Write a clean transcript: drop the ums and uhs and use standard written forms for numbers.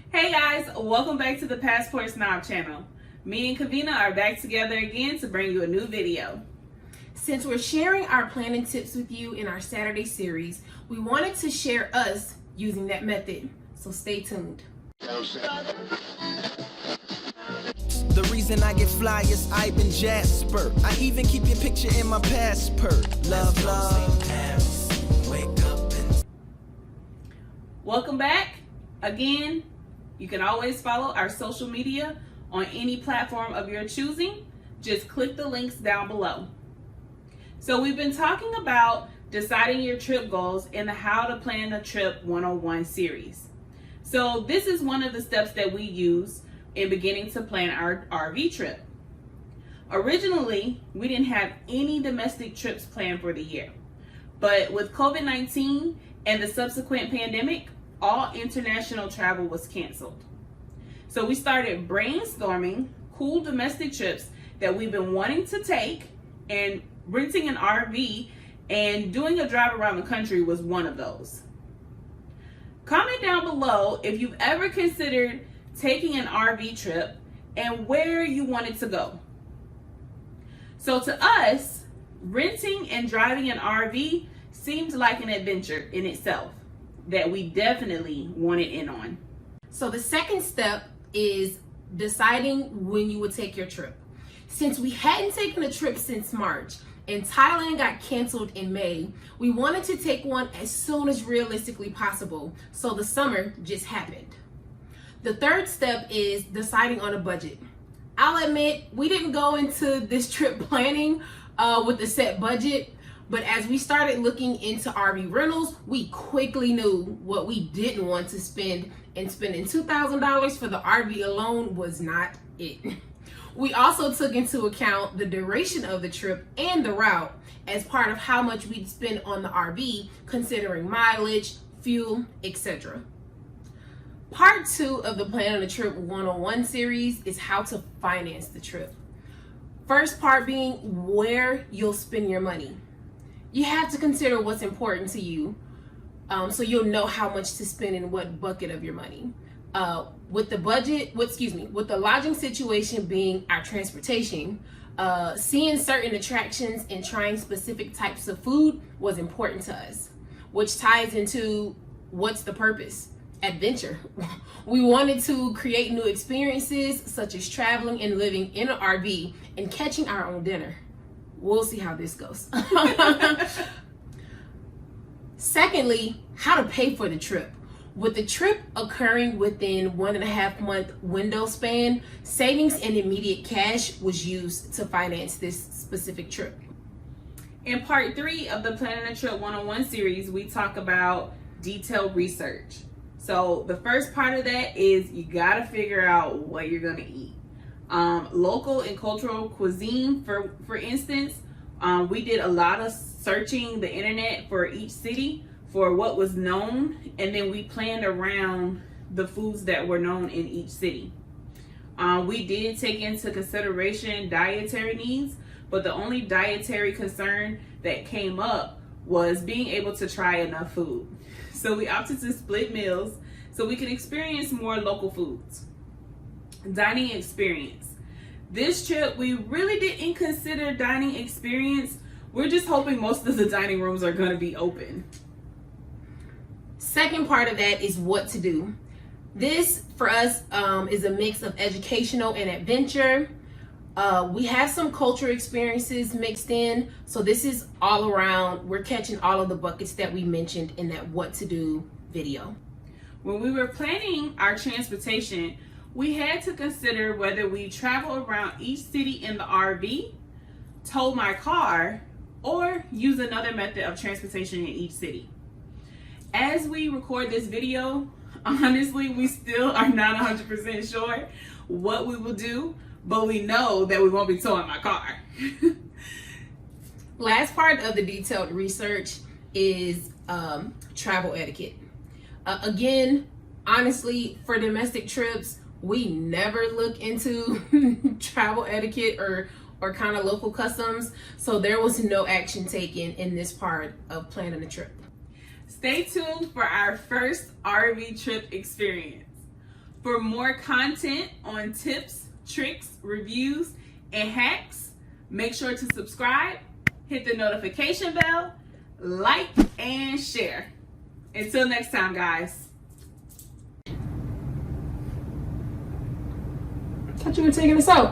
Hey guys, welcome back to the Passport Snob channel. Me and Kavina are back together again to bring you a new video. Since we're sharing our planning tips with you in our Saturday series, we wanted to share us using that method. So stay tuned. The reason I get fly is I've been Jasper. I even keep your picture in my passport. Love, love. Wake up and... Welcome back. Again, you can always follow our social media on any platform of your choosing. Just click the links down below. So we've been talking about deciding your trip goals in the How to Plan a Trip 101 series. So this is one of the steps that we use in beginning to plan our RV trip. Originally, we didn't have any domestic trips planned for the year, but with COVID-19 and the subsequent pandemic, all international travel was canceled. So we started brainstorming cool domestic trips that we've been wanting to take, and renting an RV and doing a drive around the country was one of those. Comment down below if you've ever considered taking an RV trip and where you wanted to go. So to us, renting and driving an RV seemed like an adventure in itself that we definitely wanted in on. So the second step is deciding when you would take your trip. Since we hadn't taken a trip since March and Thailand got canceled in May, we wanted to take one as soon as realistically possible, so the summer just happened. The third step is deciding on a budget. I'll admit, we didn't go into this trip planning with a set budget, but as we started looking into RV rentals, we quickly knew what we didn't want to spend, and spending $2,000 for the RV alone was not it. We also took into account the duration of the trip and the route as part of how much we'd spend on the RV, considering mileage, fuel, etc. Part 2 of the Plan on a Trip 101 series is how to finance the trip. First part being where you'll spend your money. You have to consider what's important to you, so you'll know how much to spend in what bucket of your money. With the lodging situation being our transportation, seeing certain attractions and trying specific types of food was important to us, which ties into what's the purpose? Adventure. We wanted to create new experiences such as traveling and living in an RV and catching our own dinner. We'll see how this goes. Secondly, how to pay for the trip. With the trip occurring within 1.5 month window span, savings and immediate cash was used to finance this specific trip. In part 3 of the Planning a Trip 101 series, we talk about detailed research. So the first part of that is you gotta figure out what you're gonna eat. Local and cultural cuisine, for instance, we did a lot of searching the internet for each city for what was known, and then we planned around the foods that were known in each city. We did take into consideration dietary needs, but the only dietary concern that came up was being able to try enough food. So we opted to split meals so we could experience more local foods. Dining experience. This trip, we really didn't consider dining experience. We're just hoping most of the dining rooms are going to be open. Second part of that is what to do. This for us is a mix of educational and adventure. We have some culture experiences mixed in, so this is all around. We're catching all of the buckets that we mentioned in that what to do video. When we were planning our transportation, we had to consider whether we travel around each city in the RV, tow my car, or use another method of transportation in each city. As we record this video, honestly, we still are not 100% sure what we will do, but we know that we won't be towing my car. Last part of the detailed research is travel etiquette. Again, honestly, for domestic trips, we never look into travel etiquette or kind of local customs, so there was no action taken in this part of planning a trip. Stay tuned for our first RV trip experience. For more content on tips, tricks, reviews, and hacks, make sure to subscribe, hit the notification bell, like, and share. Until next time, guys. I thought you were taking us out.